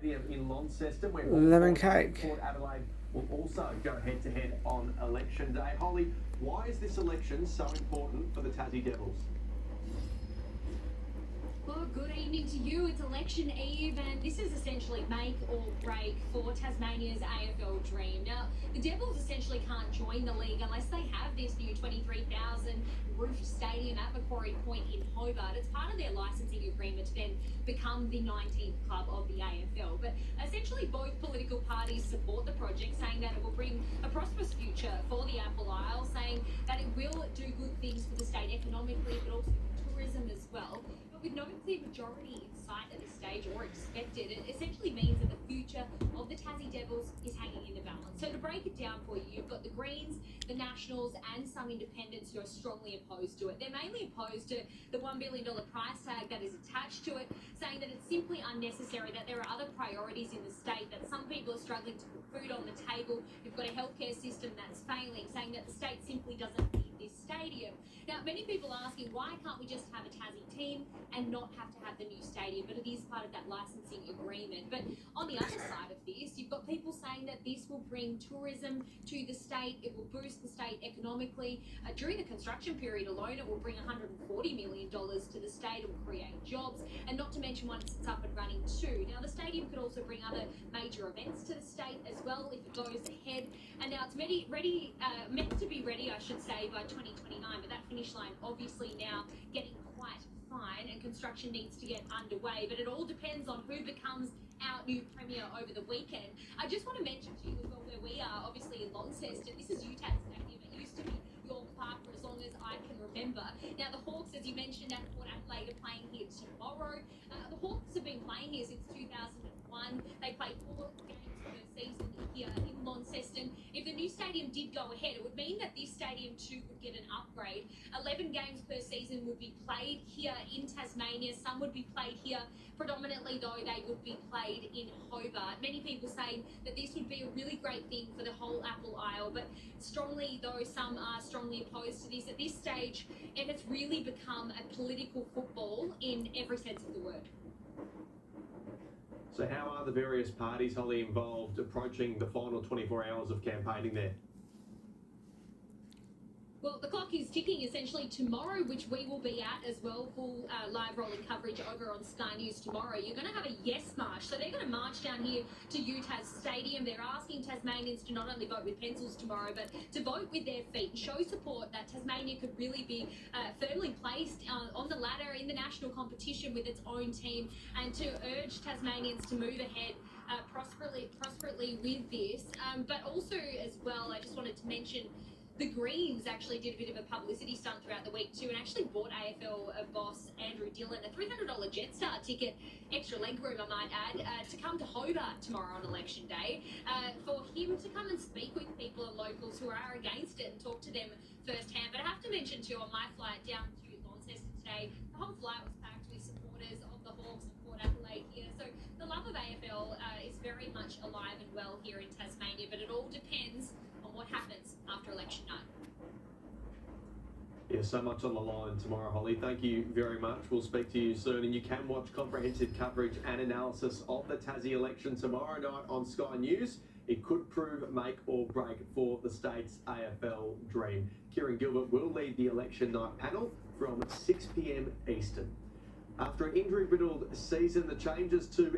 In Launceston, where Lemon cake. Port Adelaide will also go head-to-head on election day. Holly, why is this election so important for the Tassie Devils? Well, good evening to you. It's election eve, and this is essentially make or break for Tasmania's AFL dream. Now, the Devils essentially can't join the league unless they have this new 23,000 roof stadium at Macquarie Point in Hobart. It's part of their licensing agreement to then become the 19th club of the AFL. But essentially, both political parties support the project, saying that it will bring a prosperous future for the Apple Isle, saying that it will do good things for the state economically, but also for tourism as well. With no clear majority in sight at this stage or expected, it essentially means that the future of the Tassie Devils is hanging in the balance. So to break it down for you, you've got the Greens, the Nationals and some independents who are strongly opposed to it. They're mainly opposed to the $1 billion price tag that is attached to it, saying that it's simply unnecessary, that there are other priorities in the state, that some people are struggling to put food on the table. You've got a healthcare system that's failing, saying that the state simply doesn't need this stadium. Now, many people are asking, why can't we just have a Tassie team and not have to have the new stadium? But it is part of that licensing agreement. But on the other side of this, you've got people saying that this will bring tourism to the state. It will boost the state economically. During the construction period alone, it will bring $140 million to the state. It will create jobs, and not to mention once it's up and running too. Now, the stadium could also bring other major events to the state as well if it goes ahead. And now it's meant to be ready, I should say, by 2029. But that finish line obviously now getting quite fine, and construction needs to get underway. But it all depends on who becomes our new premier over the weekend. I just want to mention to you as well where we are, obviously in Launceston. This is UTAS Stadium. It used to be York Park for as long as I can remember. Now the Hawks, as you mentioned, at Port Adelaide are playing here tomorrow. The Hawks have been playing here since 2001. They played 4 games per season here in Launceston. If the new stadium did go ahead, it would mean that this stadium too would get an upgrade. 11 games per season would be played here in Tasmania. Some would be played here. Predominantly, though, they would be played in Hobart. Many people saying that this would be a really great thing for the whole Apple Isle, but strongly, though, some are strongly opposed to this. At this stage, it has really become a political football in every sense of the word. So how are the various parties, Holly, involved approaching the final 24 hours of campaigning there? Well, the clock is ticking essentially tomorrow, which we will be at as well. Full live rolling coverage over on Sky News tomorrow. You're going to have a yes march. So they're going to march down here to UTAS Stadium. They're asking Tasmanians to not only vote with pencils tomorrow, but to vote with their feet and show support that Tasmania could really be firmly placed on the ladder in the national competition with its own team, and to urge Tasmanians to move ahead prosperously with this. But also as well, I just wanted to mention the Greens actually did a bit of a publicity stunt throughout the week too, and actually bought AFL boss Andrew Dillon a $300 Jetstar ticket, extra legroom I might add, to come to Hobart tomorrow on election day, for him to come and speak with people and locals who are against it and talk to them firsthand. But I have to mention too, on my flight down to Launceston today, the whole flight was packed with supporters of the Hawks and Port Adelaide here. So the love of AFL is very much alive and well here in Tasmania, but it all depends on what happens after election night. Yeah, so much on the line tomorrow, Holly. Thank you very much. We'll speak to you soon, and you can watch comprehensive coverage and analysis of the Tassie election tomorrow night on Sky News. It could prove make or break for the state's AFL dream. Kieran Gilbert will lead the election night panel from 6 p.m. Eastern. After an injury-riddled season, the changes to